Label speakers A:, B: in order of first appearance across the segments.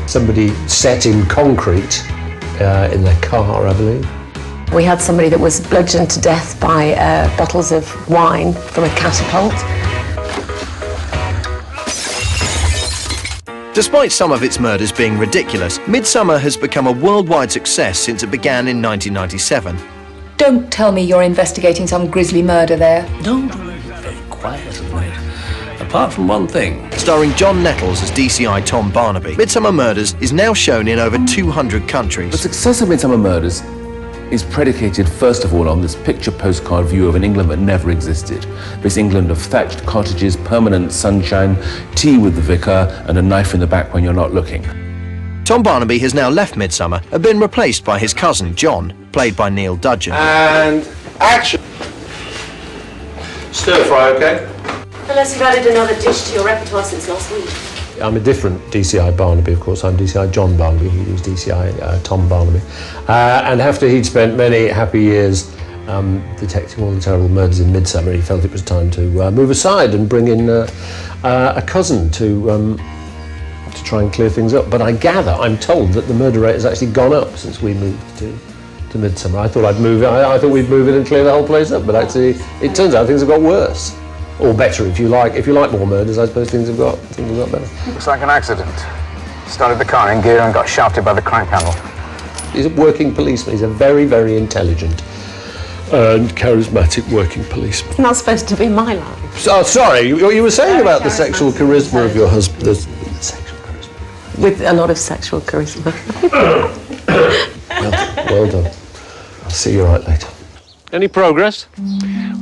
A: Somebody set in concrete in their car, I believe.
B: We had somebody that was bludgeoned to death by bottles of wine from a catapult.
C: Despite some of its murders being ridiculous, Midsomer has become a worldwide success since it began in 1997.
D: Don't tell me you're investigating some grisly murder there.
E: No, very quiet, isn't it? Apart from one thing.
C: Starring John Nettles as DCI Tom Barnaby, Midsomer Murders is now shown in over 200 countries.
F: The success of Midsomer Murders is predicated, first of all, on this picture postcard view of an England that never existed. This England of thatched cottages, permanent sunshine, tea with the vicar, and a knife in the back when you're not looking.
C: Tom Barnaby has now left Midsomer and been replaced by his cousin, John, played by Neil Dudgeon.
G: And action! Stir fry, okay?
B: Unless you've added another dish to your repertoire since last week.
A: I'm a different DCI Barnaby, of course. I'm DCI John Barnaby, he was DCI Tom Barnaby. And after he'd spent many happy years detecting all the terrible murders in Midsomer, he felt it was time to move aside and bring in a cousin to try and clear things up. But I'm told that the murder rate has actually gone up since we moved to Midsomer. I thought I thought we'd move in and clear the whole place up, but actually it turns out things have got worse. Or better, if you like more murders, I suppose things have got better.
H: Looks like an accident. Started the car in gear and got shafted by the crank handle.
A: He's a working policeman. He's a very, very intelligent and charismatic working policeman.
B: It's not supposed to be my life.
A: Oh, sorry, you were saying about the sexual charisma of your husband. Sexual charisma.
B: With a lot of sexual charisma.
A: Well done. I'll see you right later.
E: Any progress?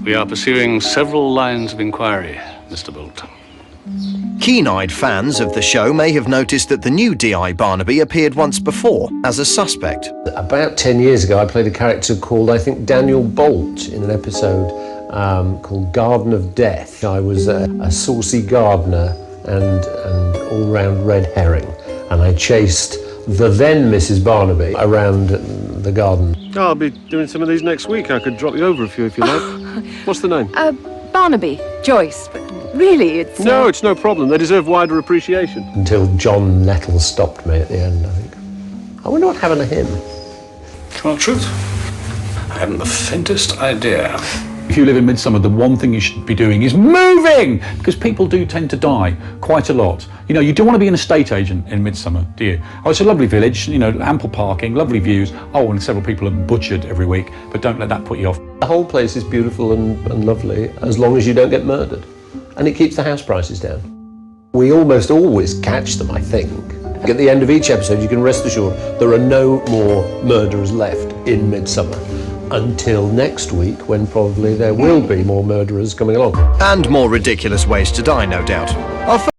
E: We are pursuing several lines of inquiry, Mr. Bolt.
C: Keen-eyed fans of the show may have noticed that the new D.I. Barnaby appeared once before as a suspect.
A: About 10 years ago, I played a character called, I think, Daniel Bolt in an episode called Garden of Death. I was a saucy gardener and all-round red herring, and I chased the then Mrs. Barnaby around the garden.
I: Oh, I'll be doing some of these next week. I could drop you over a few if you like. What's the name?
D: Barnaby, Joyce, but really it's...
I: No, it's no problem. They deserve wider appreciation.
A: Until John Nettles stopped me at the end, I think. I wonder what happened to him.
E: Well, truth, I haven't the faintest idea.
J: If you live in Midsomer, the one thing you should be doing is moving, because people do tend to die quite a lot. You know, you don't want to be an estate agent in Midsomer, do you? Oh, it's a lovely village, you know, ample parking, lovely views. Oh, and several people are butchered every week, but don't let that put you off.
A: The whole place is beautiful and lovely, as long as you don't get murdered. And it keeps the house prices down. We almost always catch them, I think. At the end of each episode, you can rest assured there are no more murderers left in Midsomer. Until next week, when probably there will be more murderers coming along.
C: And more ridiculous ways to die, no doubt.